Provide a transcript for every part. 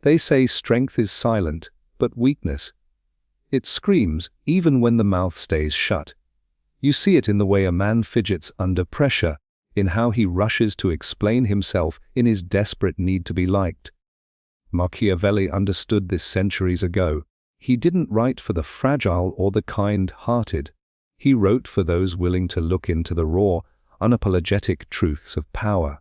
They say strength is silent, but weakness, it screams even when the mouth stays shut. You see it in the way a man fidgets under pressure, in how he rushes to explain himself in his desperate need to be liked. Machiavelli understood this centuries ago. He didn't write for the fragile or the kind-hearted. He wrote for those willing to look into the raw, unapologetic truths of power.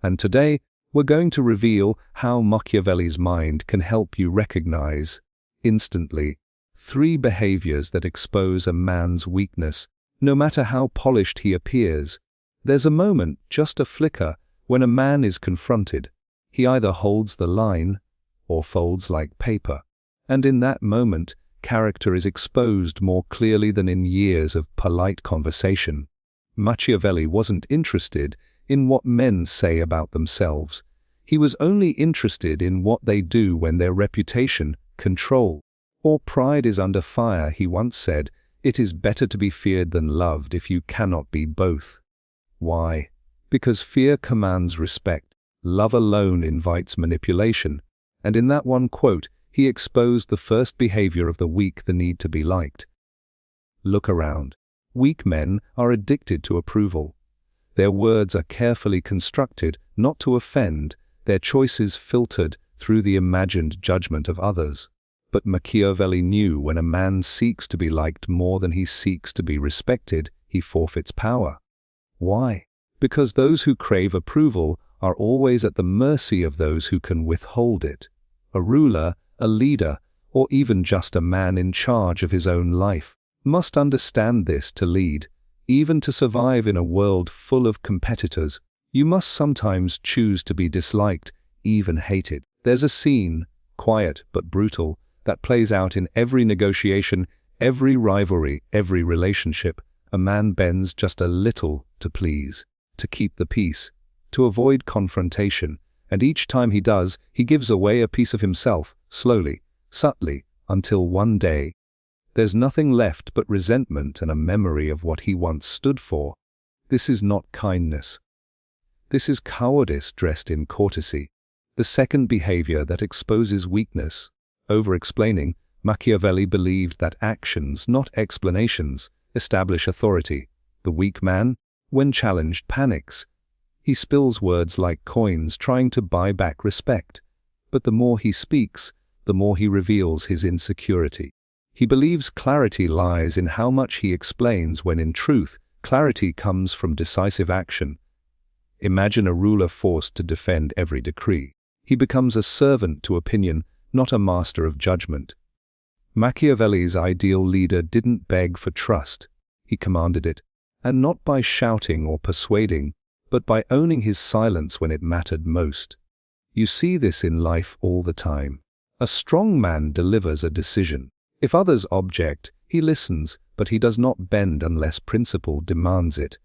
And today, we're going to reveal how Machiavelli's mind can help you recognize, instantly, 3 behaviors that expose a man's weakness, no matter how polished he appears. There's a moment, just a flicker, when a man is confronted. He either holds the line, or folds like paper. And in that moment, character is exposed more clearly than in years of polite conversation. Machiavelli wasn't interested in what men say about themselves. He was only interested in what they do when their reputation, control, or pride is under fire. He once said, "It is better to be feared than loved if you cannot be both." Why? Because fear commands respect. Love alone invites manipulation. And in that one quote, he exposed the first behavior of the weak, the need to be liked. Look around. Weak men are addicted to approval. Their words are carefully constructed not to offend, their choices filtered through the imagined judgment of others. But Machiavelli knew when a man seeks to be liked more than he seeks to be respected, he forfeits power. Why? Because those who crave approval are always at the mercy of those who can withhold it. A ruler, a leader, or even just a man in charge of his own life, must understand this to lead. Even to survive in a world full of competitors, you must sometimes choose to be disliked, even hated. There's a scene, quiet but brutal, that plays out in every negotiation, every rivalry, every relationship. A man bends just a little to please, to keep the peace, to avoid confrontation, and each time he does, he gives away a piece of himself, slowly, subtly, until one day, there's nothing left but resentment and a memory of what he once stood for. This is not kindness. This is cowardice dressed in courtesy. The second behavior that exposes weakness. Over-explaining, Machiavelli believed that actions, not explanations, establish authority. The weak man, when challenged, panics. He spills words like coins, trying to buy back respect. But the more he speaks, the more he reveals his insecurity. He believes clarity lies in how much he explains, when in truth, clarity comes from decisive action. Imagine a ruler forced to defend every decree. He becomes a servant to opinion, not a master of judgment. Machiavelli's ideal leader didn't beg for trust. He commanded it, and not by shouting or persuading, but by owning his silence when it mattered most. You see this in life all the time. A strong man delivers a decision. If others object, he listens, but he does not bend unless principle demands it.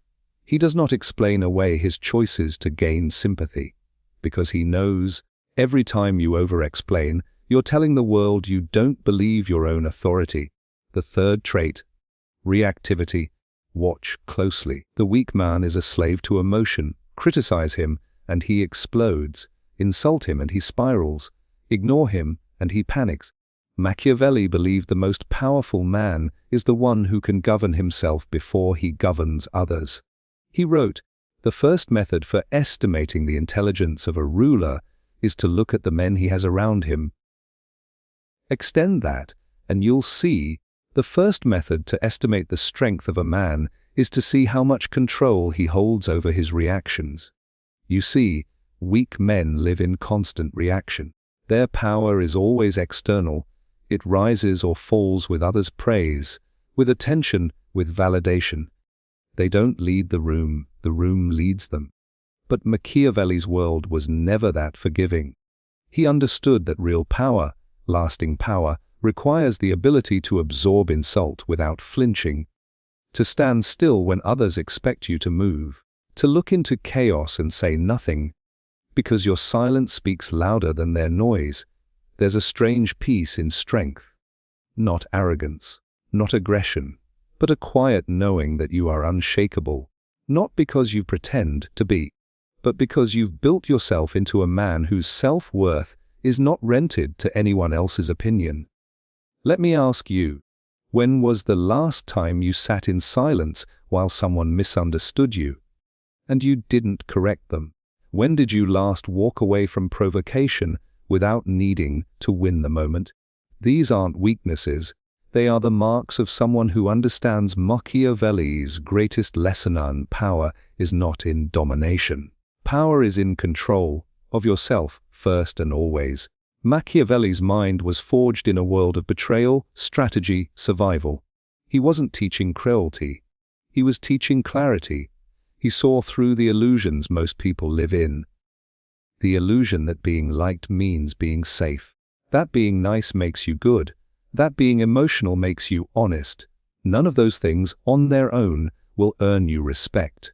He does not explain away his choices to gain sympathy, because he knows, every time you over-explain, you're telling the world you don't believe your own authority. The third trait, reactivity. Watch closely. The weak man is a slave to emotion. Criticize him, and he explodes. Insult him, and he spirals. Ignore him, and he panics. Machiavelli believed the most powerful man is the one who can govern himself before he governs others. He wrote, "The first method for estimating the intelligence of a ruler is to look at the men he has around him." Extend that, and you'll see, the first method to estimate the strength of a man is to see how much control he holds over his reactions. You see, weak men live in constant reaction. Their power is always external. It rises or falls with others' praise, with attention, with validation. They don't lead the room leads them. But Machiavelli's world was never that forgiving. He understood that real power, lasting power, requires the ability to absorb insult without flinching, to stand still when others expect you to move, to look into chaos and say nothing, because your silence speaks louder than their noise. There's a strange peace in strength, not arrogance, not aggression, but a quiet knowing that you are unshakable, not because you pretend to be, but because you've built yourself into a man whose self-worth is not rented to anyone else's opinion. Let me ask you, when was the last time you sat in silence while someone misunderstood you, and you didn't correct them? When did you last walk away from provocation without needing to win the moment? These aren't weaknesses. They are the marks of someone who understands Machiavelli's greatest lesson on power is not in domination. Power is in control of yourself first and always. Machiavelli's mind was forged in a world of betrayal, strategy, survival. He wasn't teaching cruelty. He was teaching clarity. He saw through the illusions most people live in. The illusion that being liked means being safe. That being nice makes you good. That being emotional makes you honest. None of those things on their own will earn you respect.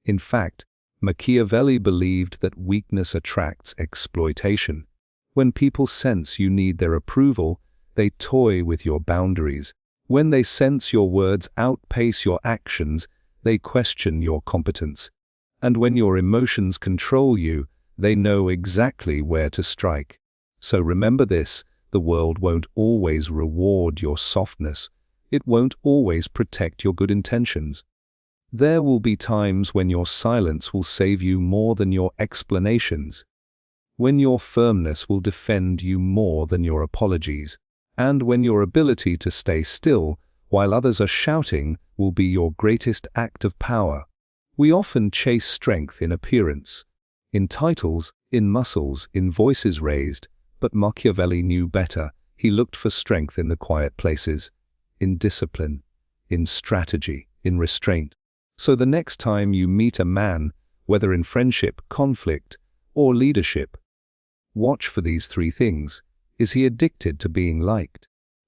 In fact, Machiavelli believed that weakness attracts exploitation. When people sense you need their approval, they toy with your boundaries. When they sense your words outpace your actions, they question your competence. And when your emotions control you, they know exactly where to strike. So remember this, the world won't always reward your softness. It won't always protect your good intentions. There will be times when your silence will save you more than your explanations, when your firmness will defend you more than your apologies, and when your ability to stay still while others are shouting will be your greatest act of power. We often chase strength in appearance, in titles, in muscles, in voices raised, but Machiavelli knew better. He looked for strength in the quiet places, in discipline, in strategy, in restraint. So the next time you meet a man, whether in friendship, conflict, or leadership, watch for these three things. Is he addicted to being liked?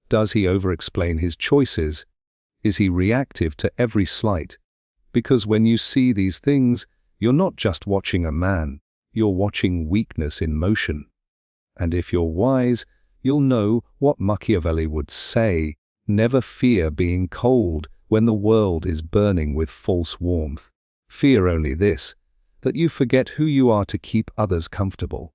Does he over-explain his choices? Is he reactive to every slight? Because when you see these things, you're not just watching a man, you're watching weakness in motion. And if you're wise, you'll know what Machiavelli would say: never fear being cold when the world is burning with false warmth. Fear only this, that you forget who you are to keep others comfortable.